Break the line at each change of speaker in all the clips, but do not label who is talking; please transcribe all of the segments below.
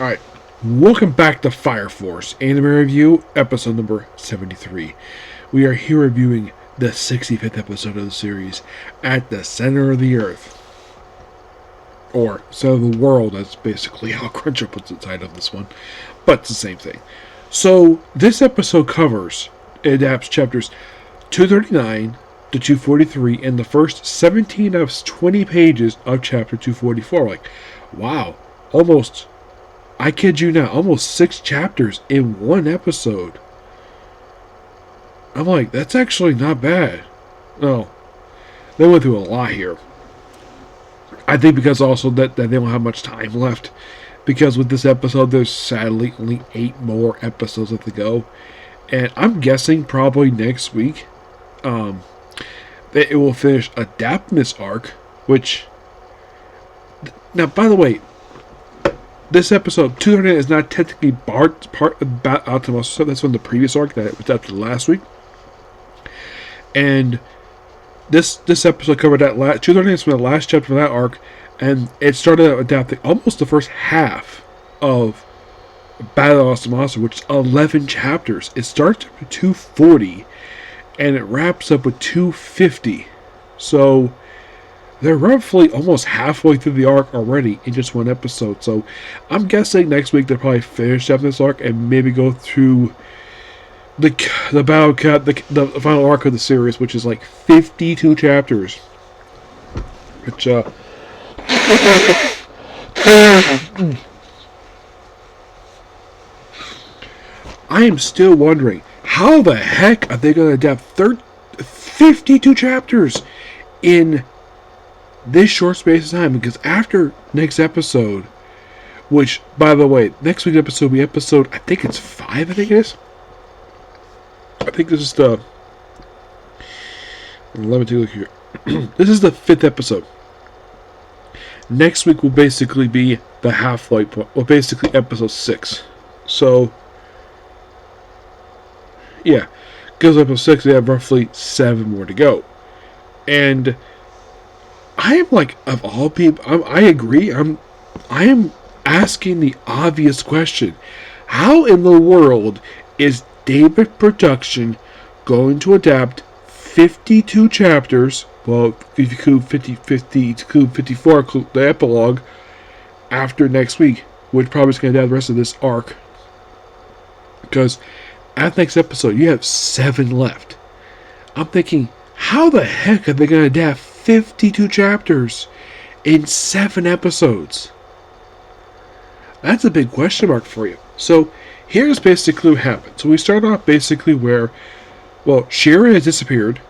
Alright, welcome back to Fire Force Anime Review, episode number 73. We are here reviewing the 65th episode of the series, At the Center of the Earth. Or, Center of the World, that's basically how Crunchyroll puts the title of this one. But it's the same thing. So, this episode adapts chapters 239 to 243 and the first 17 of 20 pages of chapter 244. Like, wow, I kid you not, almost 6 chapters in one episode. I'm like, that's actually not bad. No, they went through a lot here. I think because also that they don't have much time left. Because with this episode, there's sadly only 8 more episodes left to go. And I'm guessing probably next week, that it will finish adapting this arc. Which, now by the way, this episode 200 is not technically part about Altamasa, so that's from the previous arc that was after last week. And this episode covered that 230 is from the last chapter of that arc, and it started out adapting almost the first half of Battle of Altamasa, which is 11 chapters. It starts with 240, and it wraps up with 250. So they're roughly almost halfway through the arc already in just one episode. So I'm guessing next week they'll probably finish up this arc and maybe go through the battle cut, the final arc of the series, which is like 52 chapters. Which I am still wondering how the heck are they going to adapt 52 chapters in this short space of time, because after next episode, which, by the way, next week's episode will be episode, I think it's 5, I think it is. I think this is the, let me take a look here. This is the 5th episode. Next week will basically be the halfway point, well, basically episode 6. So, yeah, because episode 6, we have roughly 7 more to go. And I am like, of all people, I agree. I am asking the obvious question: how in the world is David Production going to adapt 52 chapters? Well, if you could 54, the epilogue after next week, which probably is going to adapt the rest of this arc. Because at the next episode, you have 7 left. I'm thinking, how the heck are they going to adapt 52 chapters in 7 episodes? That's a big question mark for you. So, here's basically what happened. So, we start off basically where, well, Sheeran has disappeared,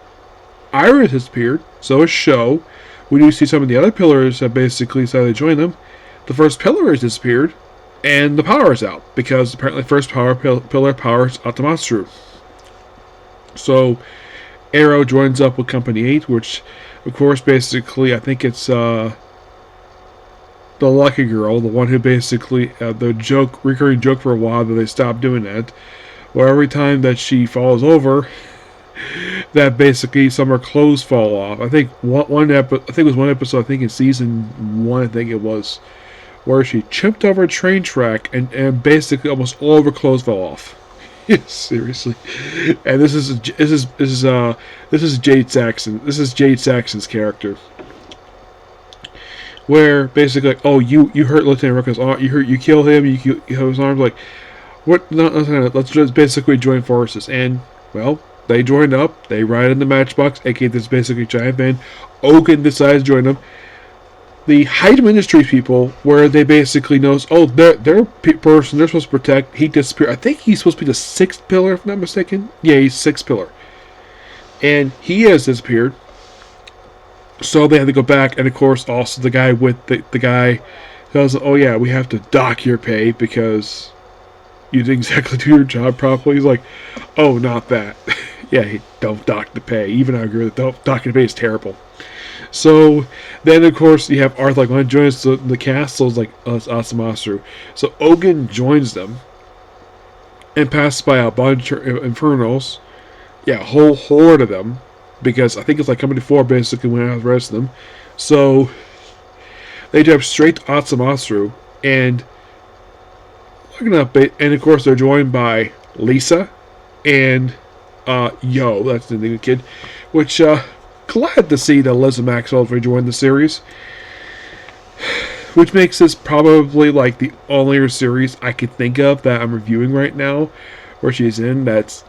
Iron has disappeared, so is Sho. We do see some of the other pillars that basically decided to join them. The first pillar has disappeared, and the power is out, because apparently the first pillar powers Atamatsu. So, Arrow joins up with Company 8, which, of course, basically, I think it's the Lucky Girl, the one who basically, the recurring joke for a while that they stopped doing that, where every time that she falls over, that basically some of her clothes fall off. I think one episode, I think in season 1, I think it was, where she tripped over a train track and basically almost all of her clothes fell off. Seriously. And this is Jade Saxon. This is Jade Saxon's character, where basically, like, oh, you hurt Lieutenant Rocco's arm, you kill him, you kill his arms. Like, what? No, let's just basically join forces. And well, they joined up. They ride in the Matchbox, aka this basically giant van. Ogun decides to join them. The Hyde Industries people, where they basically knows, oh, their person they're supposed to protect, he disappeared. I think he's supposed to be the 6th pillar, if I'm not mistaken. Yeah, he's 6th pillar. And he has disappeared. So they had to go back, and of course, also the guy with the guy tells, oh yeah, we have to dock your pay because you didn't exactly do your job properly. He's like, oh, not that. Yeah, don't dock the pay. Even I agree with it. Docking the pay is terrible. So then, of course, you have Arthur like joins the castle, like Asamatsu. So Ogun joins them and passes by a bunch of Infernals. Yeah, a whole horde of them, because I think it's like Company 4 basically went out with the rest of them. So they jump straight to Asamatsu, and looking up, and of course they're joined by Lisa and Yo, that's the name of the kid, which glad to see that Liza Maxwell rejoined the series, which makes this probably like the only series I could think of that I'm reviewing right now where she's in. That's,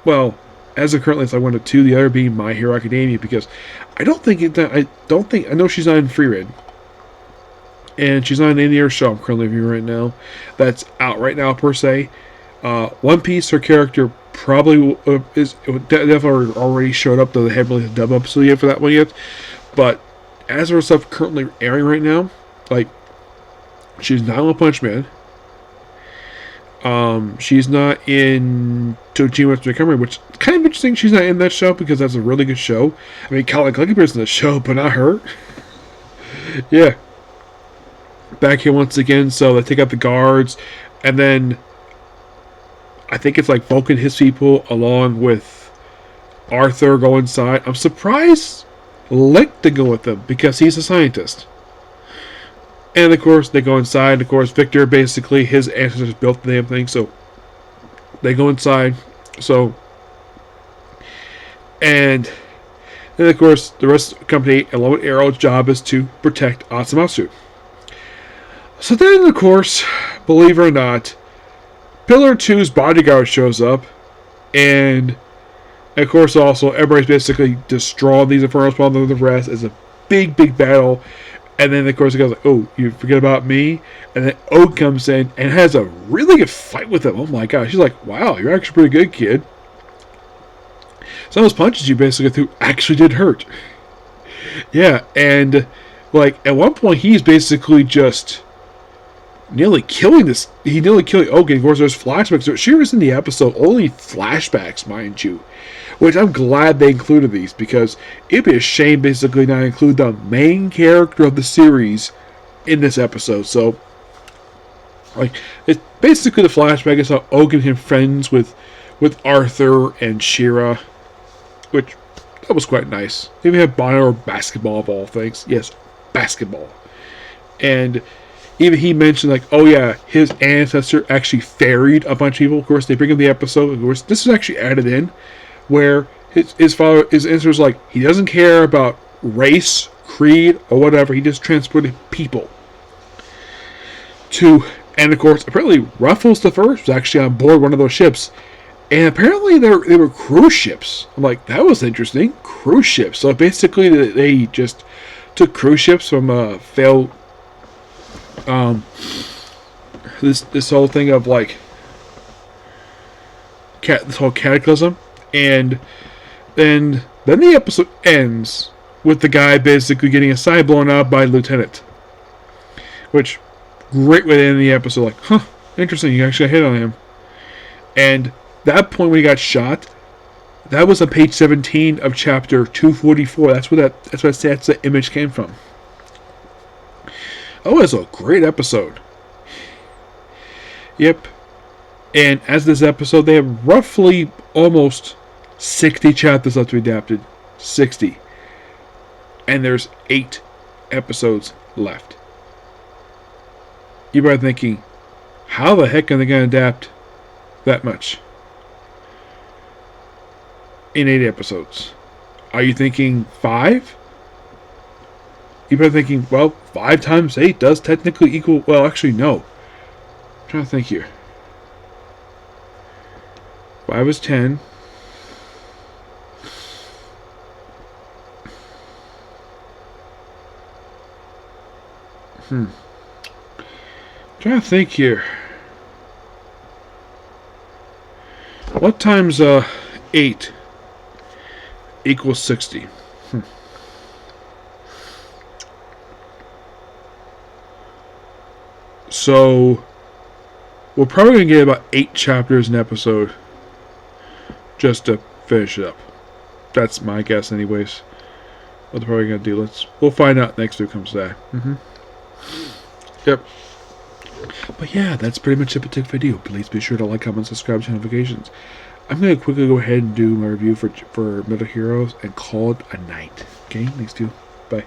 well, as of currently, it's like one of two. The other being My Hero Academia, because I know she's not in Free Reign, and she's not in any other show I'm currently reviewing right now that's out right now per se. One Piece, her character probably is definitely already showed up, though they haven't released a dub episode yet for that one yet. But as for stuff currently airing right now, like, she's not in One Punch Man. She's not in Tojima Recovery, which is kind of interesting. She's not in that show because that's a really good show. I mean, Colin Glickenberg's in the show, but not her. Yeah. Back here once again, so they take out the guards, and then I think it's like Vulcan, his people, along with Arthur, go inside. I'm surprised Lick to go with them because he's a scientist. And of course, they go inside. And of course, Victor, basically, his ancestors built the damn thing, so they go inside. So, and then of course, the rest of the company, along with Arrow's job is to protect Atsumatsu. So then, of course, believe it or not, Pillar 2's bodyguard shows up, and of course, also, everybody's basically destroying these Infernos while the rest. It's a big, big battle. And then, of course, it goes like, oh, you forget about me? And then Oak comes in and has a really good fight with him. Oh my gosh. She's like, wow, you're actually pretty good, kid. Some of those punches you basically threw actually did hurt. Yeah, and, like, at one point, he's basically just nearly killing this. He nearly killed Oak. And, of course, there's flashbacks. So she was in the episode, only flashbacks, mind you. Which I'm glad they included these, because it'd be a shame basically not include the main character of the series in this episode. So, like, it's basically the flashback is how Oak and him friends with Arthur and Shira, which that was quite nice. They even had Bonner basketball of all things. Yes, basketball. And even he mentioned, like, oh yeah, his ancestor actually ferried a bunch of people. Of course, they bring in the episode. Of course, this is actually added in, where his father, his answer is like, he doesn't care about race, creed, or whatever. He just transported people to, and of course, apparently Ruffles the First was actually on board one of those ships, and apparently they were cruise ships. I'm like, that was interesting, cruise ships. So basically, they just took cruise ships from failed, this whole thing of like, this whole cataclysm. And then the episode ends with the guy basically getting his side blown out by Lieutenant. Which, great way to end the episode. Like, huh, interesting, you actually hit on him. And that point when he got shot, that was on page 17 of chapter 244. That's where that image came from. Oh, it was a great episode. Yep. And as this episode, they have roughly almost 60 chapters left to be adapted. 60. And there's 8 episodes left. You're probably thinking, how the heck are they going to adapt that much in 8 episodes? Are you thinking 5? You're probably thinking, well, 5 times 8 does technically equal... Well, actually, no. I'm trying to think here. 5 is 10. I'm trying to think here. What times 8 equals 60? So we're probably going to get about 8 chapters an episode just to finish it up. That's my guess anyways. What they're probably going to do. We'll find out next week comes that. Yep. But yeah, that's pretty much it for today's video. Please be sure to like, comment, subscribe, to notifications. I'm going to quickly go ahead and do my review for Metal Heroes and call it a night. Okay, thanks to you. Bye.